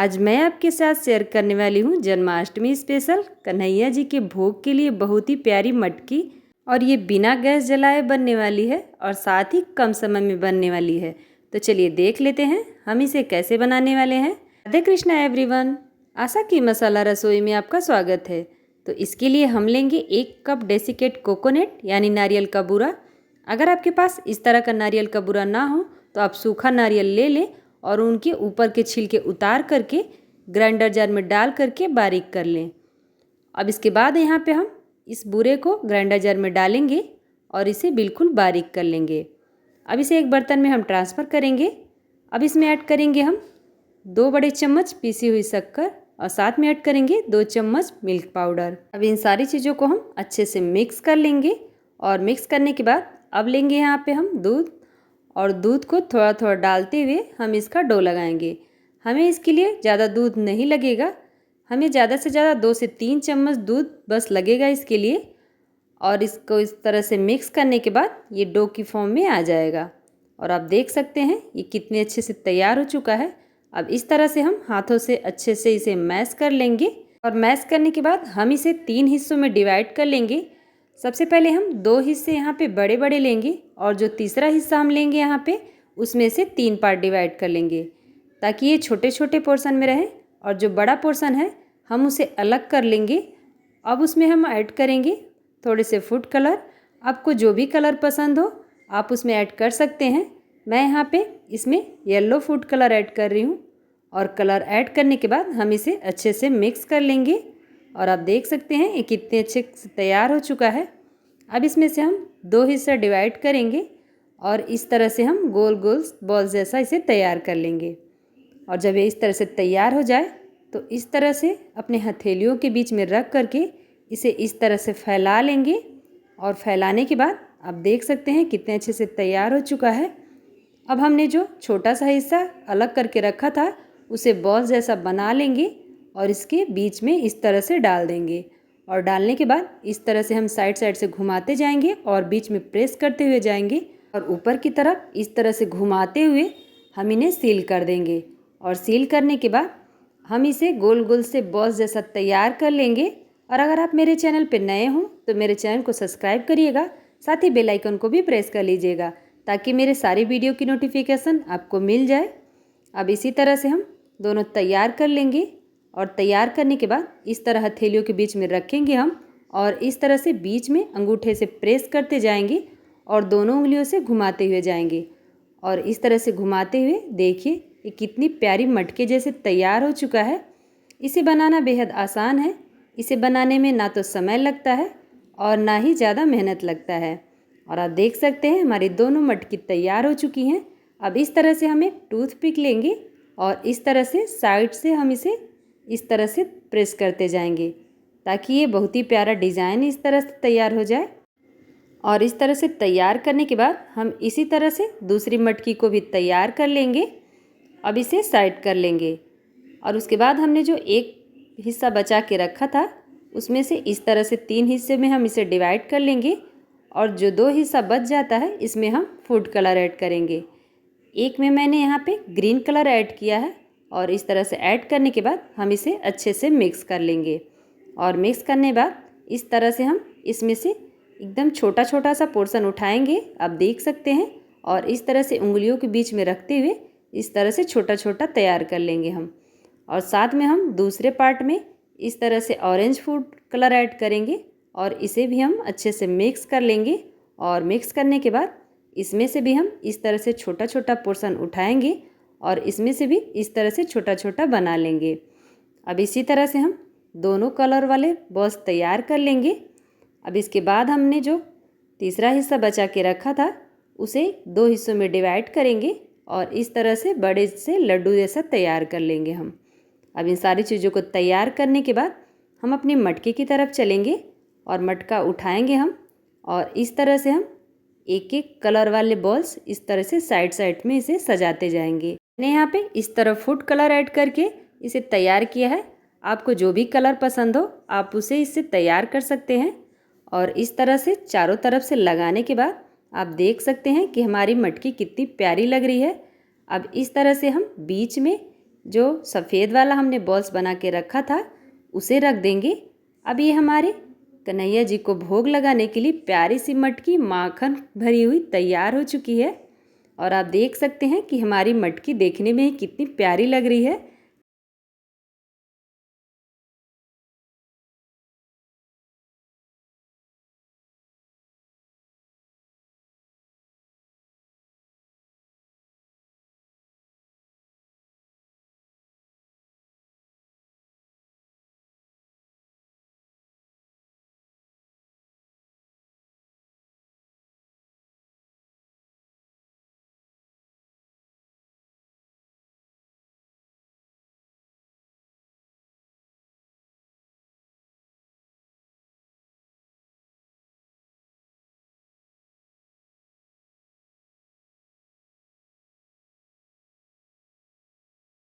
आज मैं आपके साथ शेयर करने वाली हूँ जन्माष्टमी स्पेशल कन्हैया जी के भोग के लिए बहुत ही प्यारी मटकी। और ये बिना गैस जलाए बनने वाली है और साथ ही कम समय में बनने वाली है। तो चलिए देख लेते हैं हम इसे कैसे बनाने वाले हैं। राधे कृष्णा एवरीवन, आशा की मसाला रसोई में आपका स्वागत है। तो इसके लिए हम लेंगे 1 कप डेसिकेट कोकोनट यानी नारियल का बूरा। अगर आपके पास इस तरह का नारियल का बूरा ना हो तो आप सूखा नारियल ले लें और उनके ऊपर के छिलके उतार करके ग्राइंडर जार में डाल करके बारीक कर लें। अब इसके बाद यहाँ पे हम इस बूरे को ग्राइंडर जार में डालेंगे और इसे बिल्कुल बारीक कर लेंगे। अब इसे एक बर्तन में हम ट्रांसफ़र करेंगे। अब इसमें ऐड करेंगे हम 2 बड़े चम्मच पीसी हुई शक्कर और साथ में ऐड करेंगे 2 चम्मच मिल्क पाउडर। अब इन सारी चीज़ों को हम अच्छे से मिक्स कर लेंगे और मिक्स करने के बाद अब लेंगे यहाँ पे हम दूध और दूध को थोड़ा थोड़ा डालते हुए हम इसका डो लगाएंगे। हमें इसके लिए ज़्यादा दूध नहीं लगेगा, हमें ज़्यादा से ज़्यादा 2 से 3 चम्मच दूध बस लगेगा इसके लिए। और इसको इस तरह से मिक्स करने के बाद ये डो की फॉर्म में आ जाएगा और आप देख सकते हैं ये कितने अच्छे से तैयार हो चुका है। अब इस तरह से हम हाथों से अच्छे से इसे मैश कर लेंगे और मैश करने के बाद हम इसे 3 हिस्सों में डिवाइड कर लेंगे। सबसे पहले हम 2 हिस्से यहाँ पे बड़े बड़े लेंगे और जो तीसरा हिस्सा हम लेंगे यहाँ पे उसमें से 3 पार्ट डिवाइड कर लेंगे ताकि ये छोटे छोटे पोर्शन में रहे। और जो बड़ा पोर्शन है हम उसे अलग कर लेंगे। अब उसमें हम ऐड करेंगे थोड़े से फूड कलर। आपको जो भी कलर पसंद हो आप उसमें ऐड कर सकते हैं। मैं यहाँ पे इसमें येलो फूड कलर ऐड कर रही हूँ और कलर ऐड करने के बाद हम इसे अच्छे से मिक्स कर लेंगे। और आप देख सकते हैं ये कितने अच्छे से तैयार हो चुका है। अब इसमें से हम 2 हिस्सा डिवाइड करेंगे और इस तरह से हम गोल गोल बॉल जैसा इसे तैयार कर लेंगे। और जब ये इस तरह से तैयार हो जाए तो इस तरह से अपने हथेलियों के बीच में रख करके इसे इस तरह से फैला लेंगे। और फैलाने के बाद आप देख सकते हैं कितने अच्छे से तैयार हो चुका है। अब हमने जो छोटा सा हिस्सा अलग करके रखा था उसे बॉल जैसा बना लेंगे और इसके बीच में इस तरह से डाल देंगे। और डालने के बाद इस तरह से हम साइड साइड से घुमाते जाएंगे और बीच में प्रेस करते हुए जाएंगे और ऊपर की तरफ इस तरह से घुमाते हुए हम इन्हें सील कर देंगे। और सील करने के बाद हम इसे गोल गोल से बॉल जैसा तैयार कर लेंगे। और अगर आप मेरे चैनल पर नए हों तो मेरे चैनल को सब्सक्राइब करिएगा, साथ ही बेल आइकन को भी प्रेस कर लीजिएगा ताकि मेरे सारे वीडियो की नोटिफिकेशन आपको मिल जाए। अब इसी तरह से हम दोनों तैयार कर लेंगे और तैयार करने के बाद इस तरह हथेलियों के बीच में रखेंगे हम और इस तरह से बीच में अंगूठे से प्रेस करते जाएंगे और दोनों उंगलियों से घुमाते हुए जाएंगे। और इस तरह से घुमाते हुए देखिए ये कितनी प्यारी मटके जैसे तैयार हो चुका है। इसे बनाना बेहद आसान है। इसे बनाने में ना तो समय लगता है और ना ही ज़्यादा मेहनत लगता है। और आप देख सकते हैं हमारी दोनों मटकी तैयार हो चुकी हैं। अब इस तरह से हम एक टूथपिक लेंगे और इस तरह से साइड से हम इसे इस तरह से प्रेस करते जाएंगे ताकि ये बहुत ही प्यारा डिज़ाइन इस तरह से तैयार हो जाए। और इस तरह से तैयार करने के बाद हम इसी तरह से दूसरी मटकी को भी तैयार कर लेंगे। अब इसे साइड कर लेंगे और उसके बाद हमने जो एक हिस्सा बचा के रखा था उसमें से इस तरह से 3 हिस्से में हम इसे डिवाइड कर लेंगे और जो 2 हिस्सा बच जाता है इसमें हम फूड कलर ऐड करेंगे। एक में मैंने यहाँ पे ग्रीन कलर ऐड किया है और इस तरह से ऐड करने के बाद हम इसे अच्छे से मिक्स कर लेंगे। और मिक्स करने के बाद इस तरह से हम इसमें से एकदम छोटा छोटा सा पोर्शन उठाएंगे, आप देख सकते हैं। और इस तरह से उंगलियों के बीच में रखते हुए इस तरह से छोटा छोटा तैयार कर लेंगे हम। और साथ में हम दूसरे पार्ट में इस तरह से ऑरेंज फूड कलर ऐड करेंगे और इसे भी हम अच्छे से मिक्स कर लेंगे। और मिक्स करने के बाद इसमें से भी हम इस तरह से छोटा छोटा पोर्शन उठाएंगे और इसमें से भी इस तरह से छोटा छोटा बना लेंगे। अब इसी तरह से हम दोनों कलर वाले बॉल्स तैयार कर लेंगे। अब इसके बाद हमने जो तीसरा हिस्सा बचा के रखा था उसे 2 हिस्सों में डिवाइड करेंगे और इस तरह से बड़े से लड्डू जैसा तैयार कर लेंगे हम। अब इन सारी चीज़ों को तैयार करने के बाद हम अपनी मटके की तरफ चलेंगे और मटका उठाएंगे हम और इस तरह से हम एक एक कलर वाले बॉल्स इस तरह से साइड साइड में इसे सजाते जाएंगे। मैंने यहाँ पे इस तरह फूड कलर ऐड करके इसे तैयार किया है। आपको जो भी कलर पसंद हो आप उसे इससे तैयार कर सकते हैं। और इस तरह से चारों तरफ से लगाने के बाद आप देख सकते हैं कि हमारी मटकी कितनी प्यारी लग रही है। अब इस तरह से हम बीच में जो सफ़ेद वाला हमने बॉल्स बना के रखा था उसे रख देंगे। अब ये हमारे कन्हैया जी को भोग लगाने के लिए प्यारी सी मटकी माखन भरी हुई तैयार हो चुकी है। और आप देख सकते हैं कि हमारी मटकी देखने में कितनी प्यारी लग रही है।